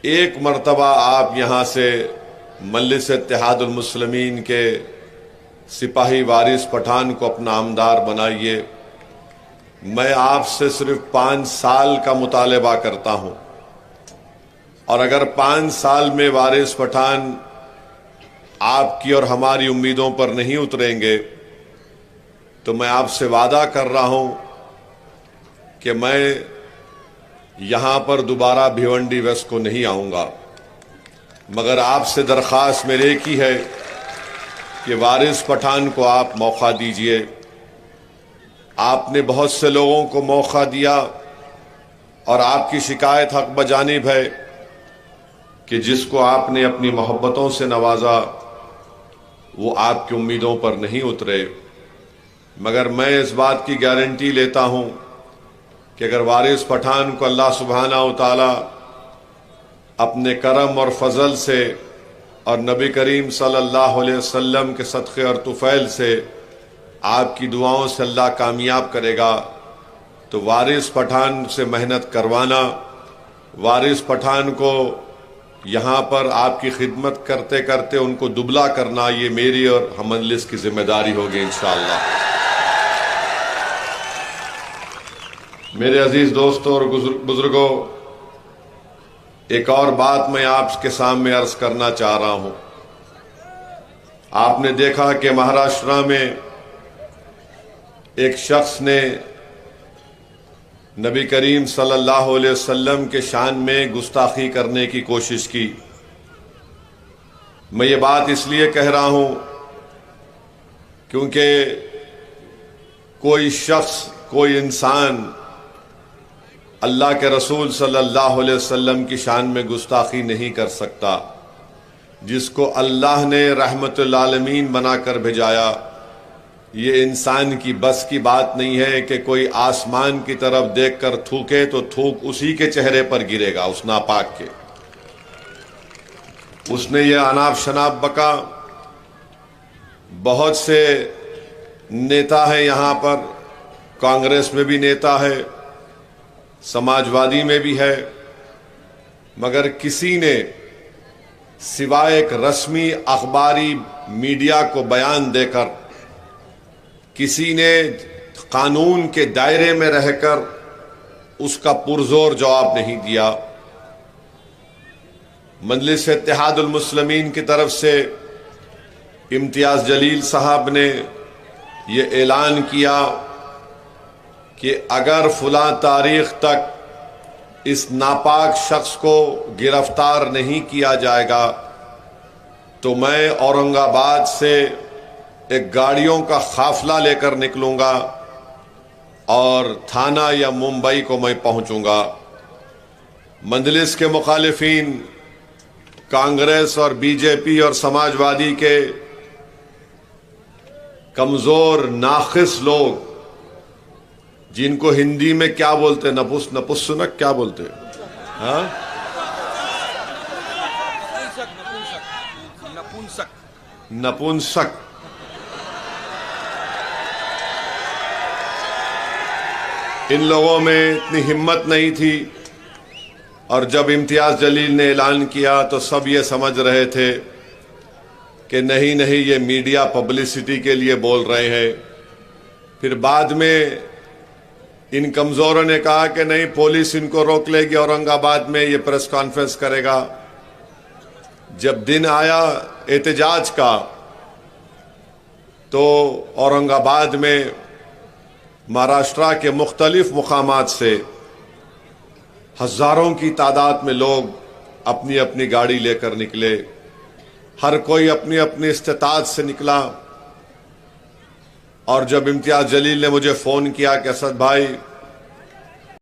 ایک مرتبہ آپ یہاں سے مجلس اتحاد المسلمین کے سپاہی وارث پٹھان کو اپنا عمدار بنائیے۔ میں آپ سے صرف 5 سال کا مطالبہ کرتا ہوں، اور اگر 5 سال میں وارث پٹھان آپ کی اور ہماری امیدوں پر نہیں اتریں گے تو میں آپ سے وعدہ کر رہا ہوں کہ میں یہاں پر دوبارہ بھیونڈی ویسٹ کو نہیں آؤں گا، مگر آپ سے درخواست میرے ایک ہی ہے کہ وارث پٹھان کو آپ موقع دیجئے۔ آپ نے بہت سے لوگوں کو موقع دیا، اور آپ کی شکایت حق بجانب ہے کہ جس کو آپ نے اپنی محبتوں سے نوازا وہ آپ کی امیدوں پر نہیں اترے، مگر میں اس بات کی گارنٹی لیتا ہوں کہ اگر وارث پٹھان کو اللہ سبحانہ و تعالی اپنے کرم اور فضل سے اور نبی کریم صلی اللہ علیہ وسلم کے صدقے اور طفیل سے آپ کی دعاؤں سے اللہ کامیاب کرے گا، تو وارث پٹھان سے محنت کروانا، وارث پٹھان کو یہاں پر آپ کی خدمت کرتے کرتے ان کو دبلا کرنا، یہ میری اور ہم مجلس کی ذمہ داری ہوگی انشاءاللہ۔ میرے عزیز دوستوں اور بزرگوں، ایک اور بات میں آپ کے سامنے عرض کرنا چاہ رہا ہوں۔ آپ نے دیکھا کہ مہاراشٹر میں ایک شخص نے نبی کریم صلی اللہ علیہ وسلم کے شان میں گستاخی کرنے کی کوشش کی۔ میں یہ بات اس لیے کہہ رہا ہوں کیونکہ کوئی شخص، کوئی انسان اللہ کے رسول صلی اللہ علیہ وسلم کی شان میں گستاخی نہیں کر سکتا۔ جس کو اللہ نے رحمت للعالمین بنا کر بھیجایا، یہ انسان کی بس کی بات نہیں ہے کہ کوئی آسمان کی طرف دیکھ کر تھوکے تو تھوک اسی کے چہرے پر گرے گا، اس ناپاک کے۔ اس نے یہ اناپ شناپ بکا۔ بہت سے نیتا ہیں یہاں پر، کانگریس میں بھی نیتا ہے، سماجوادی میں بھی ہے، مگر کسی نے سوائے ایک رسمی اخباری میڈیا کو بیان دے کر، کسی نے قانون کے دائرے میں رہ کر اس کا پرزور جواب نہیں دیا۔ مجلس اتحاد المسلمین کی طرف سے امتیاز جلیل صاحب نے یہ اعلان کیا کہ اگر فلاں تاریخ تک اس ناپاک شخص کو گرفتار نہیں کیا جائے گا تو میں اورنگ آباد سے ایک گاڑیوں کا قافلہ لے کر نکلوں گا اور تھانہ یا ممبئی کو میں پہنچوں گا۔ مجلس کے مخالفین، کانگریس اور بی جے پی اور سماجوادی کے کمزور ناقص لوگ، جن کو ہندی میں کیا بولتے، نپسنک کیا بولتے، ہاں، نپنسک، ان لوگوں میں اتنی ہمت نہیں تھی، اور جب امتیاز جلیل نے اعلان کیا تو سب یہ سمجھ رہے تھے کہ نہیں یہ میڈیا پبلسٹی کے لیے بول رہے ہیں۔ پھر بعد میں ان کمزوروں نے کہا کہ نہیں، پولیس ان کو روک لے گی، اورنگ آباد میں یہ پریس کانفرنس کرے گا۔ جب دن آیا احتجاج کا تو اورنگ آباد میں مہاراشٹر کے مختلف مقامات سے ہزاروں کی تعداد میں لوگ اپنی اپنی گاڑی لے کر نکلے، ہر کوئی اپنی اپنی استطاعت سے نکلا۔ اور جب امتیاز جلیل نے مجھے فون کیا کہ اسد بھائی